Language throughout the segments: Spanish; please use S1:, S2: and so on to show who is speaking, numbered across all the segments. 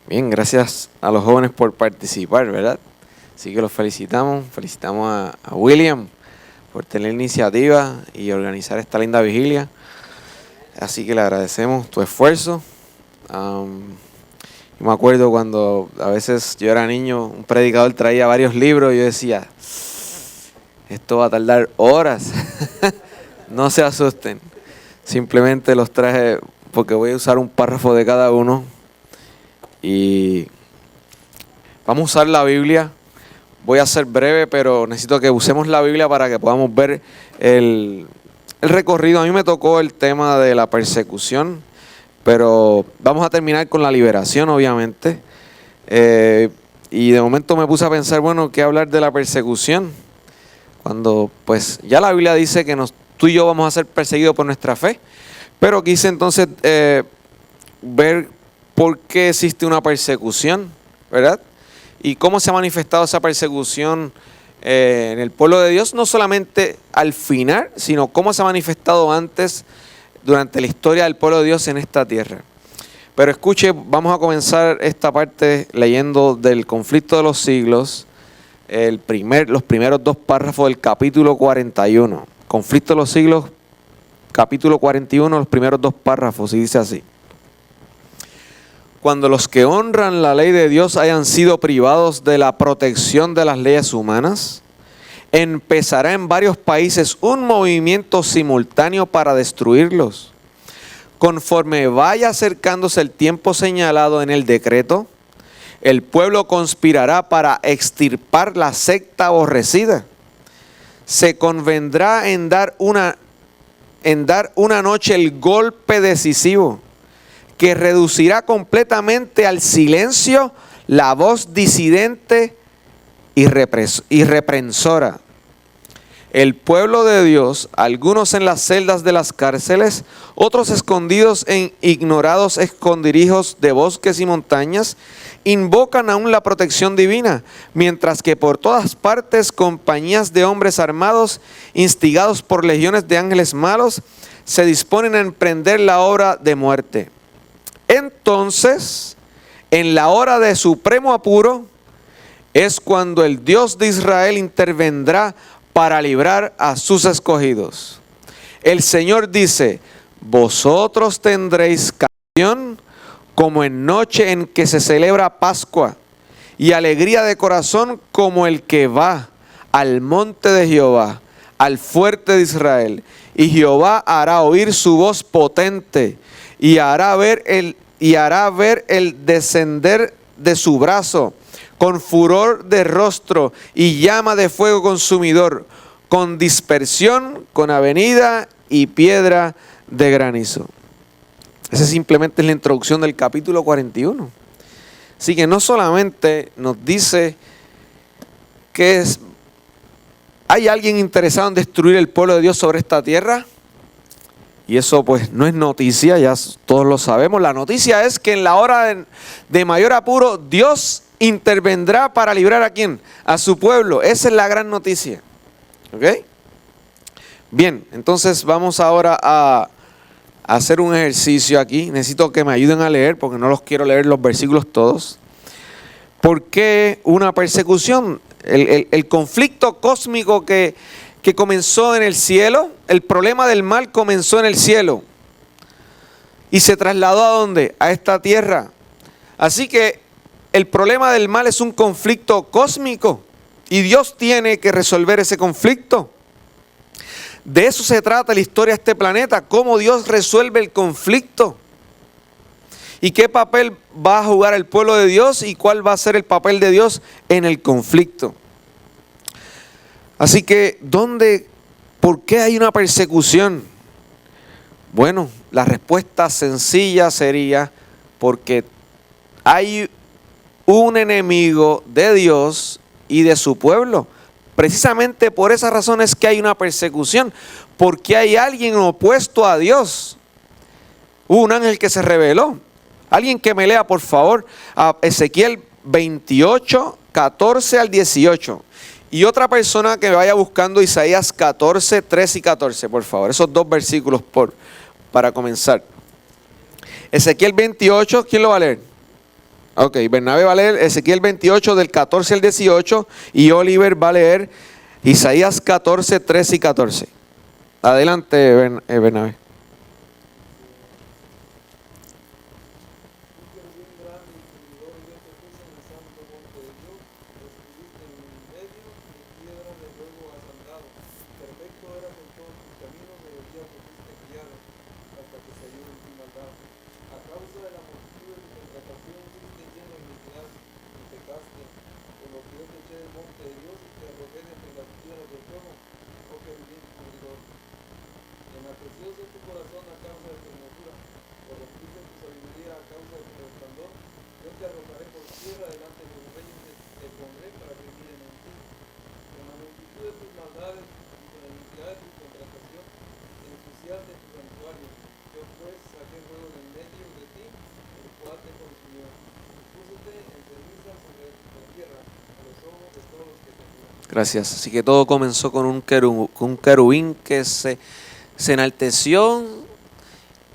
S1: Bien, gracias a los jóvenes por participar, ¿verdad? Así que los felicitamos. Felicitamos a William por tener iniciativa y organizar esta linda vigilia. Así que le agradecemos tu esfuerzo. Yo me acuerdo cuando a veces yo era niño, un predicador traía varios libros y yo decía, esto va a tardar horas. No se asusten. Simplemente los traje porque voy a usar un párrafo de cada uno. Y vamos a usar la Biblia. Voy a ser breve, pero necesito que usemos la Biblia para que podamos ver el recorrido. A mí me tocó el tema de la persecución, pero vamos a terminar con la liberación, obviamente. Y de momento me puse a pensar, bueno, ¿qué hablar de la persecución? Cuando pues ya la Biblia dice que tú y yo vamos a ser perseguidos por nuestra fe. Pero quise entonces ver por qué existe una persecución, ¿verdad? Y cómo se ha manifestado esa persecución en el pueblo de Dios, no solamente al final, sino cómo se ha manifestado antes, durante la historia del pueblo de Dios en esta tierra. Pero escuche, vamos a comenzar esta parte leyendo del conflicto de los siglos, los primeros dos párrafos del capítulo 41. Conflicto de los siglos, capítulo 41, los primeros dos párrafos, y dice así. Cuando los que honran la ley de Dios hayan sido privados de la protección de las leyes humanas, empezará en varios países un movimiento simultáneo para destruirlos. Conforme vaya acercándose el tiempo señalado en el decreto, el pueblo conspirará para extirpar la secta aborrecida. Se convendrá en dar una noche el golpe decisivo, que reducirá completamente al silencio la voz disidente y reprensora. El pueblo de Dios, algunos en las celdas de las cárceles, otros escondidos en ignorados escondirijos de bosques y montañas, invocan aún la protección divina, mientras que por todas partes compañías de hombres armados, instigados por legiones de ángeles malos, se disponen a emprender la obra de muerte. Entonces, en la hora de supremo apuro, es cuando el Dios de Israel intervendrá para librar a sus escogidos. El Señor dice, vosotros tendréis canción como en noche en que se celebra Pascua, y alegría de corazón como el que va al monte de Jehová, al fuerte de Israel. Y Jehová hará oír su voz potente, y hará ver el descender de su brazo, con furor de rostro y llama de fuego consumidor, con dispersión, con avenida y piedra de granizo. Esa simplemente es la introducción del capítulo 41. Así que no solamente nos dice que hay alguien interesado en destruir el pueblo de Dios sobre esta tierra, y eso pues no es noticia, ya todos lo sabemos. La noticia es que en la hora de mayor apuro, Dios intervendrá para librar ¿a quién? A su pueblo. Esa es la gran noticia. ¿Ok? Bien, entonces vamos ahora a hacer un ejercicio aquí. Necesito que me ayuden a leer porque no los quiero leer los versículos todos. ¿Por qué una persecución? El conflicto cósmico que comenzó en el cielo, el problema del mal comenzó en el cielo y se trasladó ¿a dónde? A esta tierra. Así que el problema del mal es un conflicto cósmico y Dios tiene que resolver ese conflicto. De eso se trata la historia de este planeta, cómo Dios resuelve el conflicto. ¿Y qué papel va a jugar el pueblo de Dios y cuál va a ser el papel de Dios en el conflicto? Así que, ¿por qué hay una persecución? Bueno, la respuesta sencilla sería porque hay un enemigo de Dios y de su pueblo. Precisamente por esa razón es que hay una persecución, porque hay alguien opuesto a Dios. Hubo un ángel que se rebeló. Alguien que me lea, por favor, a Ezequiel 28, 14 al 18. Y otra persona que vaya buscando Isaías 14, 13 y 14, por favor. Esos dos versículos para comenzar. Ezequiel 28, ¿quién lo va a leer? Ok, Bernabé va a leer Ezequiel 28 del 14 al 18 y Oliver va a leer Isaías 14, 13 y 14. Adelante, Bernabé. Gracias. Así que todo comenzó con un querubín que se enalteció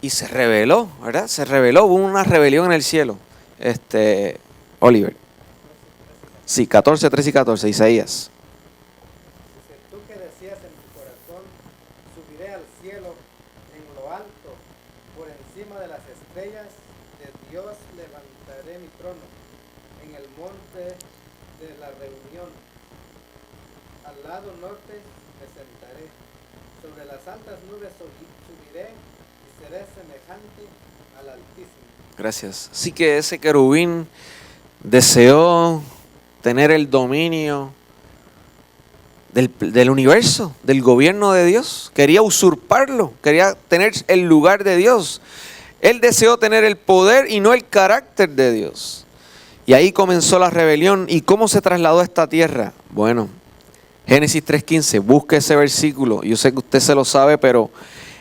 S1: y se rebeló, ¿verdad? Se rebeló, hubo una rebelión en el cielo. Oliver. Sí, 14, 13 y 14, Isaías.
S2: Dice, tú que decías en tu corazón, subiré al cielo en lo alto, por encima de las estrellas, de Dios levantaré mi trono, en el monte de la reunión. Al lado norte me sentaré, sobre las altas nubes subiré y seré semejante al Altísimo.
S1: Gracias. Así que ese querubín deseó tener el dominio del universo, del gobierno de Dios. Quería usurparlo, quería tener el lugar de Dios. Él deseó tener el poder y no el carácter de Dios. Y ahí comenzó la rebelión. ¿Y cómo se trasladó a esta tierra? Bueno, Génesis 3:15, busque ese versículo. Yo sé que usted se lo sabe, pero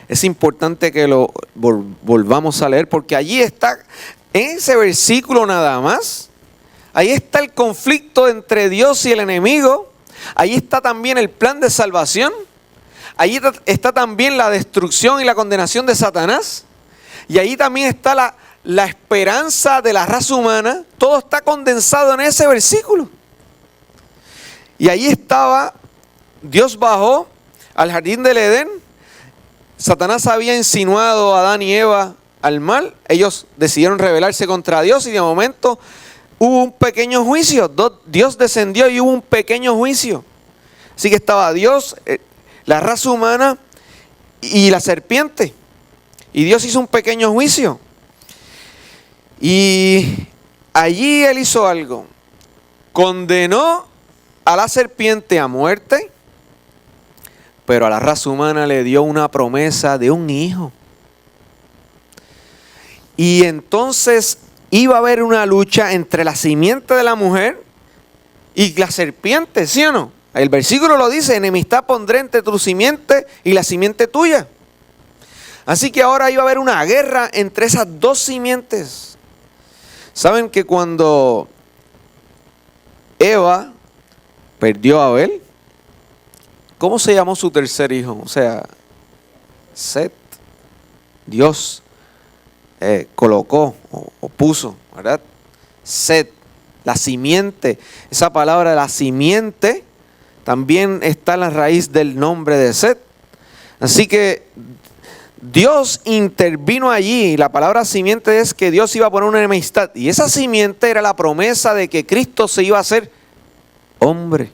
S1: es importante que lo volvamos a leer, porque allí está, en ese versículo nada más, ahí está el conflicto entre Dios y el enemigo. Ahí está también el plan de salvación. Allí está también la destrucción y la condenación de Satanás. Y ahí también está la esperanza de la raza humana. Todo está condensado en ese versículo. Y ahí estaba, Dios bajó al jardín del Edén. Satanás había insinuado a Adán y Eva al mal. Ellos decidieron rebelarse contra Dios y de momento hubo un pequeño juicio. Dios descendió y hubo un pequeño juicio. Así que estaba Dios, la raza humana y la serpiente. Y Dios hizo un pequeño juicio. Y allí Él hizo algo. Condenó a la serpiente a muerte, pero a la raza humana le dio una promesa de un hijo. Y entonces iba a haber una lucha entre la simiente de la mujer y la serpiente, ¿sí o no? El versículo lo dice, enemistad pondré entre tu simiente y la simiente tuya. Así que ahora iba a haber una guerra entre esas dos simientes. ¿Saben que cuando Eva perdió a Abel, cómo se llamó su tercer hijo? O sea, Set. Dios colocó o puso, ¿verdad? Set, la simiente. Esa palabra, la simiente, también está en la raíz del nombre de Set. Así que Dios intervino allí. La palabra simiente es que Dios iba a poner una enemistad. Y esa simiente era la promesa de que Cristo se iba a hacer hombre.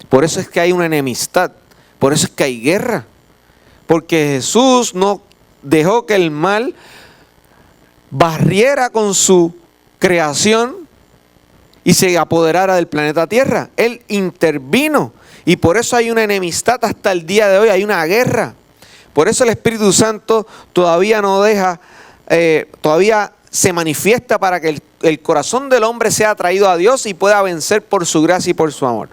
S1: Por eso es que hay una enemistad. Por eso es que hay guerra. Porque Jesús no dejó que el mal barriera con su creación y se apoderara del planeta Tierra. Él intervino. Y por eso hay una enemistad hasta el día de hoy. Hay una guerra. Por eso el Espíritu Santo todavía no deja, todavía se manifiesta para que el corazón del hombre sea atraído a Dios y pueda vencer por su gracia y por su amor.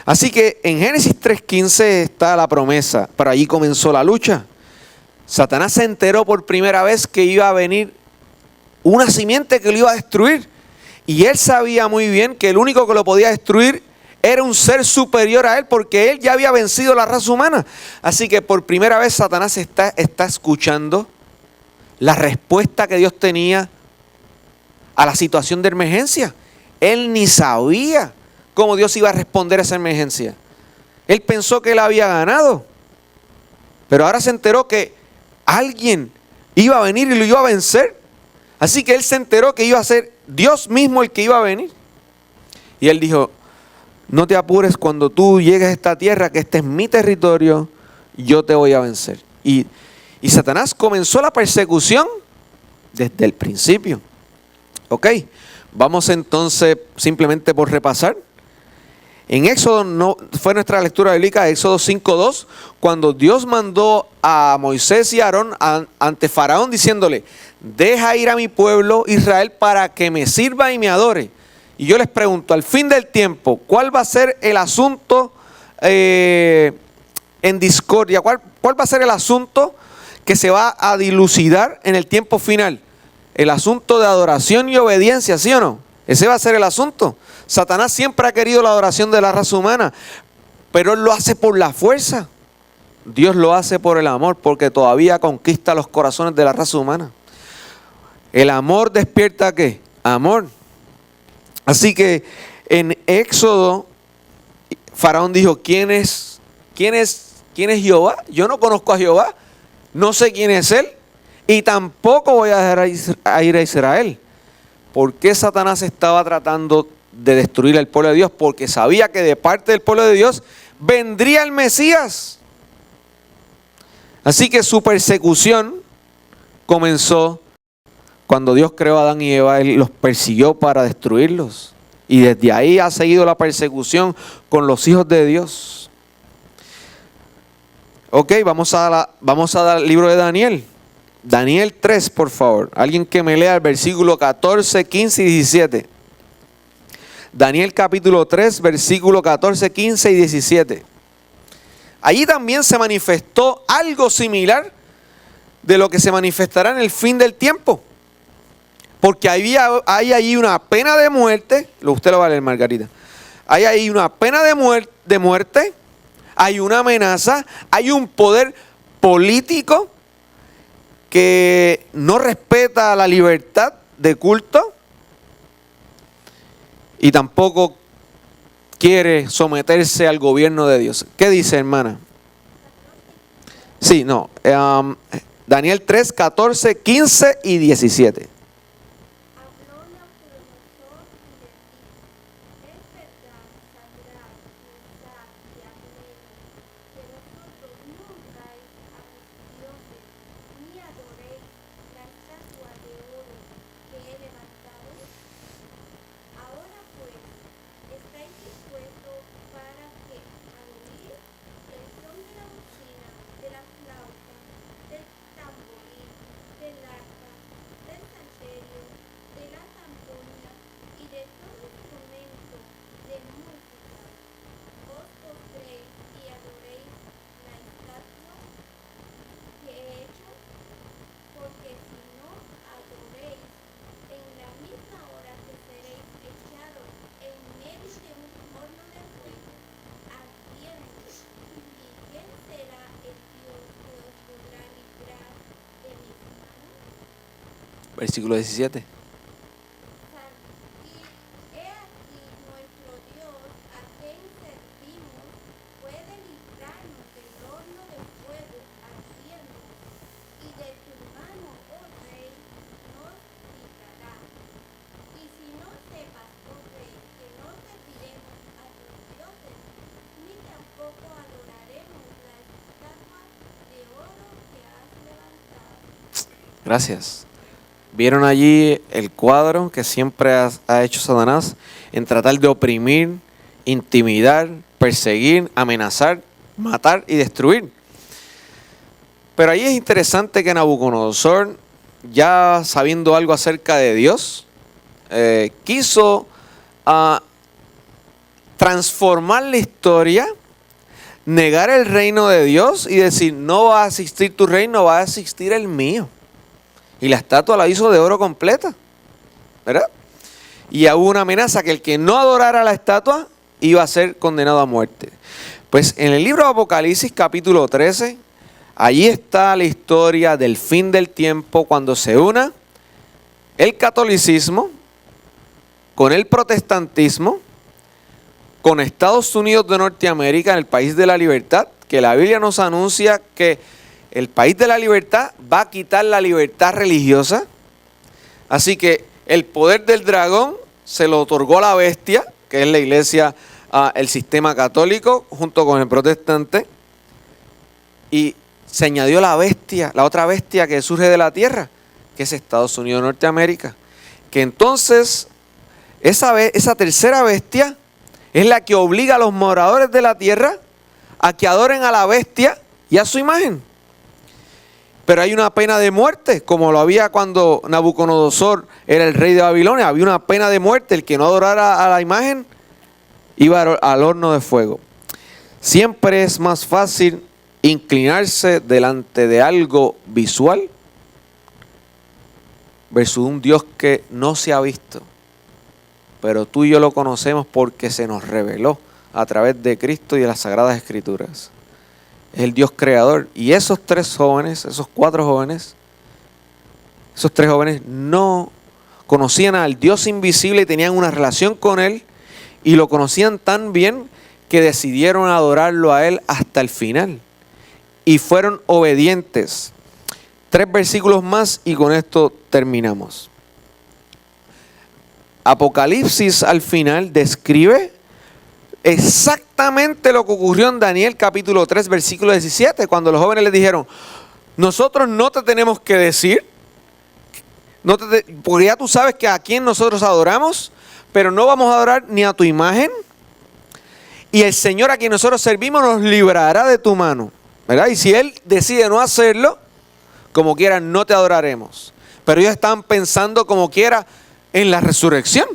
S1: Así que en Génesis 3:15 está la promesa, pero allí comenzó la lucha. Satanás se enteró por primera vez que iba a venir una simiente que lo iba a destruir. Y él sabía muy bien que el único que lo podía destruir era un ser superior a él, porque él ya había vencido la raza humana. Así que por primera vez Satanás está escuchando la respuesta que Dios tenía a la situación de emergencia. Él ni sabía cómo Dios iba a responder a esa emergencia. Él pensó que él había ganado, pero ahora se enteró que alguien iba a venir y lo iba a vencer. Así que él se enteró que iba a ser Dios mismo el que iba a venir. Y él dijo, no te apures, cuando tú llegues a esta tierra, que este es mi territorio, yo te voy a vencer. Y Satanás comenzó la persecución desde el principio. Ok, vamos entonces simplemente por repasar. En Éxodo, no fue nuestra lectura bíblica, Éxodo 5:2, cuando Dios mandó a Moisés y a Aarón ante Faraón diciéndole, deja ir a mi pueblo Israel para que me sirva y me adore. Y yo les pregunto, al fin del tiempo, ¿cuál va a ser el asunto en discordia? ¿Cuál va a ser el asunto que se va a dilucidar en el tiempo final? El asunto de adoración y obediencia, ¿sí o no? Ese va a ser el asunto. Satanás siempre ha querido la adoración de la raza humana, pero él lo hace por la fuerza. Dios lo hace por el amor, porque todavía conquista los corazones de la raza humana. El amor despierta ¿qué? Amor. Así que en Éxodo, Faraón dijo, ¿quién es Jehová? Yo no conozco a Jehová, no sé quién es él, y tampoco voy a dejar ir a Israel. ¿Por qué Satanás estaba tratando de destruir al pueblo de Dios? Porque sabía que de parte del pueblo de Dios vendría el Mesías. Así que su persecución comenzó cuando Dios creó a Adán y Eva. Él los persiguió para destruirlos. Y desde ahí ha seguido la persecución con los hijos de Dios. Ok, vamos a dar el libro de Daniel. Daniel 3, por favor. Alguien que me lea el versículo 14, 15 y 17. Daniel capítulo 3, versículo 14, 15 y 17. Allí también se manifestó algo similar de lo que se manifestará en el fin del tiempo. Porque hay ahí una pena de muerte. Usted lo va a leer, Margarita. Hay ahí una pena de muerte. Hay una amenaza. Hay un poder político que no respeta la libertad de culto y tampoco quiere someterse al gobierno de Dios. ¿Qué dice, hermana? Sí, no. Daniel 3, 14, 15 y 17. Versículo 17. Gracias. Vieron allí el cuadro que siempre ha hecho Satanás en tratar de oprimir, intimidar, perseguir, amenazar, matar y destruir. Pero ahí es interesante que Nabucodonosor, ya sabiendo algo acerca de Dios, quiso transformar la historia, negar el reino de Dios y decir, no va a existir tu reino, va a existir el mío. Y la estatua la hizo de oro completa, ¿verdad? Y hubo una amenaza que el que no adorara la estatua iba a ser condenado a muerte. Pues en el libro de Apocalipsis capítulo 13, allí está la historia del fin del tiempo cuando se una el catolicismo con el protestantismo, con Estados Unidos de Norteamérica, en el país de la libertad, que la Biblia nos anuncia que el país de la libertad va a quitar la libertad religiosa. Así que el poder del dragón se lo otorgó a la bestia, que es la iglesia, el sistema católico, junto con el protestante. Y se añadió la bestia, la otra bestia que surge de la tierra, que es Estados Unidos de Norteamérica. Que entonces esa tercera bestia es la que obliga a los moradores de la tierra a que adoren a la bestia y a su imagen. Pero hay una pena de muerte, como lo había cuando Nabucodonosor era el rey de Babilonia. Había una pena de muerte. El que no adorara a la imagen iba al horno de fuego. Siempre es más fácil inclinarse delante de algo visual versus un Dios que no se ha visto. Pero tú y yo lo conocemos porque se nos reveló a través de Cristo y de las Sagradas Escrituras. Es el Dios creador. Y esos tres jóvenes, esos cuatro jóvenes, esos tres jóvenes no conocían al Dios invisible y tenían una relación con Él y lo conocían tan bien que decidieron adorarlo a Él hasta el final. Y fueron obedientes. 3 versículos más y con esto terminamos. Apocalipsis al final describe exactamente lo que ocurrió en Daniel capítulo 3 versículo 17, cuando los jóvenes les dijeron: nosotros no te tenemos que decir, porque ya tú sabes que a quién nosotros adoramos, pero no vamos a adorar ni a tu imagen, y el Señor a quien nosotros servimos nos librará de tu mano, ¿verdad? Y si Él decide no hacerlo, como quiera no te adoraremos. Pero ellos estaban pensando como quiera en la resurrección.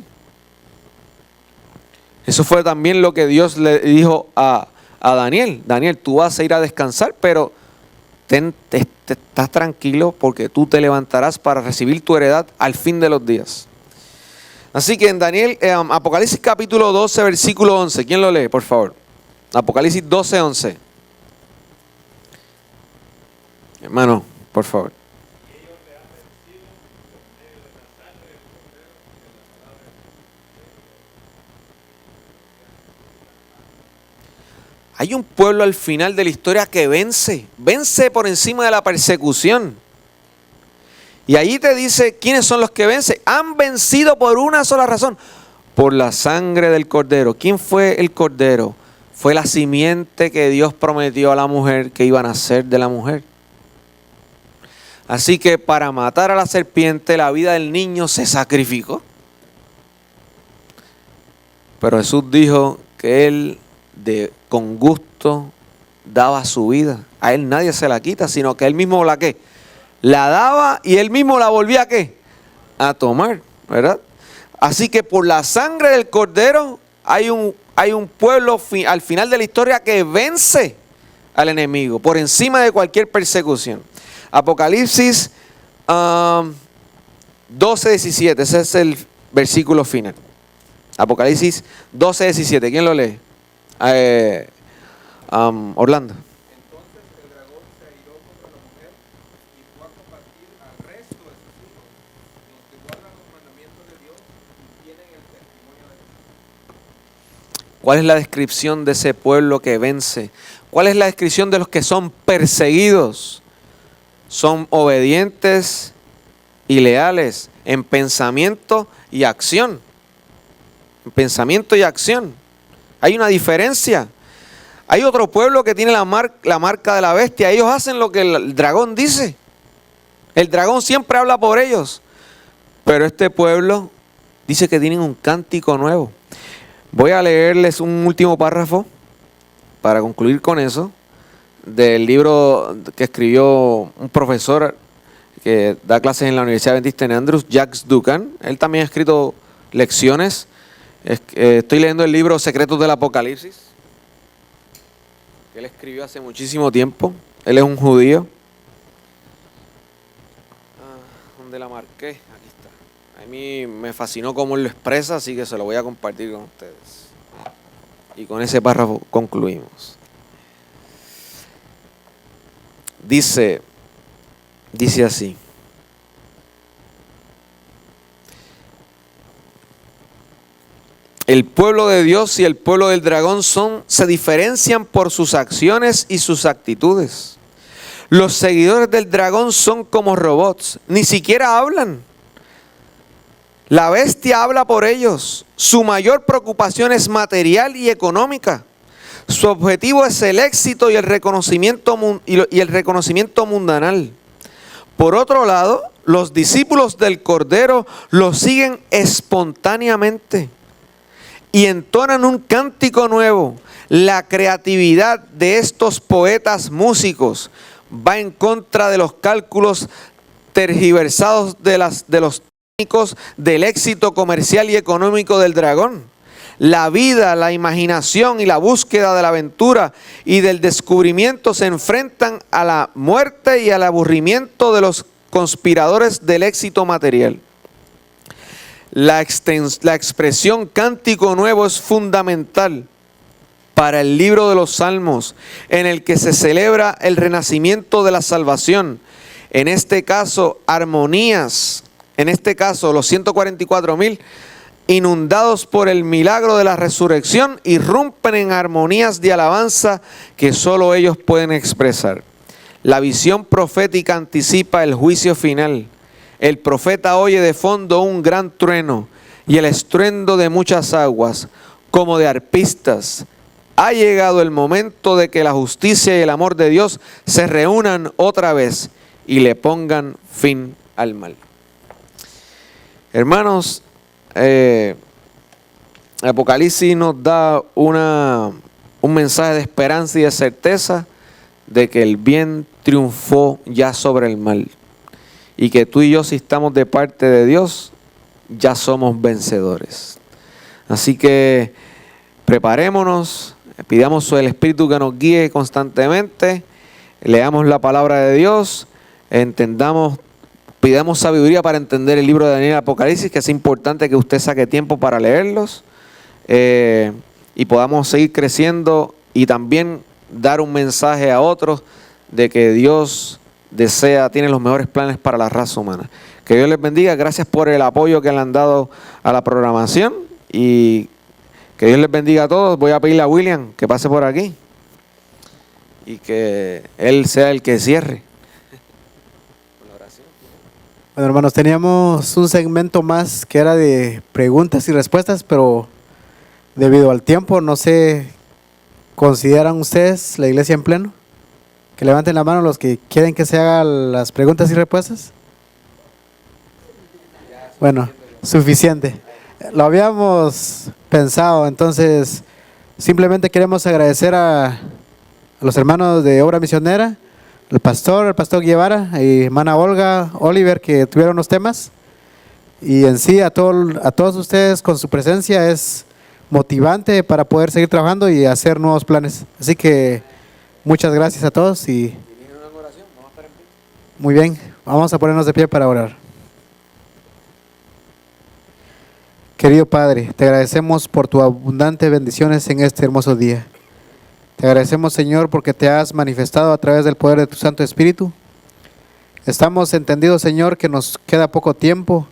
S1: Eso fue también lo que Dios le dijo a Daniel. Daniel, tú vas a ir a descansar, pero estás tranquilo porque tú te levantarás para recibir tu heredad al fin de los días. Así que en Daniel, Apocalipsis capítulo 12, versículo 11. ¿Quién lo lee, por favor? Apocalipsis 12, 11. Hermano, por favor. Hay un pueblo al final de la historia que vence por encima de la persecución. Y ahí te dice quiénes son los que vencen. Han vencido por una sola razón, por la sangre del Cordero. ¿Quién fue el Cordero? Fue la simiente que Dios prometió a la mujer que iba a nacer de la mujer. Así que para matar a la serpiente, la vida del niño se sacrificó. Pero Jesús dijo que Él con gusto daba su vida. A Él nadie se la quita, sino que Él mismo la daba y Él mismo la volvía a tomar, ¿verdad? Así que por la sangre del Cordero hay un pueblo al final de la historia que vence al enemigo por encima de cualquier persecución. Apocalipsis 12, 17, ese es el versículo final. Apocalipsis 12, 17, ¿quién lo lee? Orlando.
S2: Entonces el dragón se airó contra la mujer y fue a combatir al resto de sus hijos, los que guardan los mandamientos de Dios y tienen el testimonio de Jesús.
S1: ¿Cuál es la descripción de ese pueblo que vence? ¿Cuál es la descripción de los que son perseguidos? Son obedientes y leales en pensamiento y acción. En pensamiento y acción. Hay una diferencia. Hay otro pueblo que tiene la marca de la bestia. Ellos hacen lo que el dragón dice. El dragón siempre habla por ellos. Pero este pueblo dice que tienen un cántico nuevo. Voy a leerles un último párrafo para concluir con eso, del libro que escribió un profesor que da clases en la Universidad Adventista en Andrews, Jacques Duncan. Él también ha escrito lecciones. Estoy leyendo el libro Secretos del Apocalipsis, que él escribió hace muchísimo tiempo. Él es un judío. ¿Dónde la marqué? Aquí está. A mí me fascinó cómo él lo expresa, así que se lo voy a compartir con ustedes. Y con ese párrafo concluimos. Dice así. El pueblo de Dios y el pueblo del dragón se diferencian por sus acciones y sus actitudes. Los seguidores del dragón son como robots, ni siquiera hablan. La bestia habla por ellos. Su mayor preocupación es material y económica. Su objetivo es el éxito y el reconocimiento mundanal. Por otro lado, los discípulos del Cordero lo siguen espontáneamente y entonan un cántico nuevo. La creatividad de estos poetas músicos va en contra de los cálculos tergiversados de los técnicos del éxito comercial y económico del dragón. La vida, la imaginación y la búsqueda de la aventura y del descubrimiento se enfrentan a la muerte y al aburrimiento de los conspiradores del éxito material. La expresión cántico nuevo es fundamental para el libro de los Salmos, en el que se celebra el renacimiento de la salvación. En este caso, armonías. En este caso, los 144,000, inundados por el milagro de la resurrección, irrumpen en armonías de alabanza que solo ellos pueden expresar. La visión profética anticipa el juicio final. El profeta oye de fondo un gran trueno y el estruendo de muchas aguas, como de arpistas. Ha llegado el momento de que la justicia y el amor de Dios se reúnan otra vez y le pongan fin al mal. Hermanos, Apocalipsis nos da un mensaje de esperanza y de certeza de que el bien triunfó ya sobre el mal y que tú y yo, si estamos de parte de Dios, ya somos vencedores. Así que preparémonos, pidamos al Espíritu que nos guíe constantemente, leamos la palabra de Dios, pidamos sabiduría para entender el libro de Daniel y Apocalipsis, que es importante que usted saque tiempo para leerlos y podamos seguir creciendo y también dar un mensaje a otros de que Dios tiene los mejores planes para la raza humana. Que Dios les bendiga, gracias por el apoyo que le han dado a la programación y que Dios les bendiga a todos. Voy a pedirle a William que pase por aquí y que él sea el que cierre.
S2: Bueno, hermanos, teníamos un segmento más que era de preguntas y respuestas, pero debido al tiempo, no sé, ¿consideran ustedes la iglesia en pleno? Que levanten la mano los que quieren que se hagan las preguntas y respuestas. Bueno, suficiente. Lo habíamos pensado, entonces simplemente queremos agradecer a los hermanos de Obra Misionera, el pastor Guevara y hermana Olga, Oliver, que tuvieron los temas. Y en sí a todos ustedes con su presencia es motivante para poder seguir trabajando y hacer nuevos planes. Así que muchas gracias a todos y muy bien, vamos a ponernos de pie para orar. Querido Padre, te agradecemos por tu abundante bendiciones en este hermoso día. Te agradecemos, Señor, porque te has manifestado a través del poder de tu Santo Espíritu. Estamos entendidos, Señor, que nos queda poco tiempo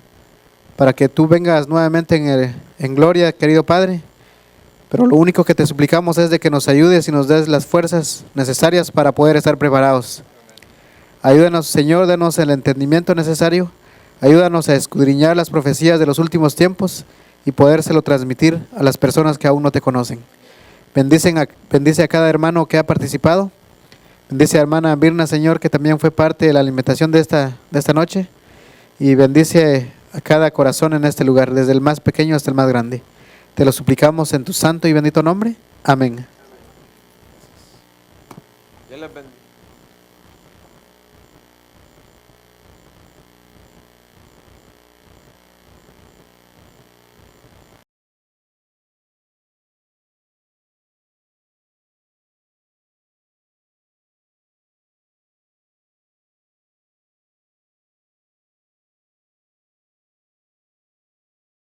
S2: para que tú vengas nuevamente en gloria, querido Padre. Pero lo único que te suplicamos es de que nos ayudes y nos des las fuerzas necesarias para poder estar preparados. Ayúdanos, Señor, danos el entendimiento necesario. Ayúdanos a escudriñar las profecías de los últimos tiempos y podérselo transmitir a las personas que aún no te conocen. Bendice a cada hermano que ha participado. Bendice a hermana Birna, Señor, que también fue parte de la alimentación de esta noche. Y bendice a cada corazón en este lugar, desde el más pequeño hasta el más grande. Te lo suplicamos en tu santo y bendito nombre. Amén.
S1: Dios les bendiga.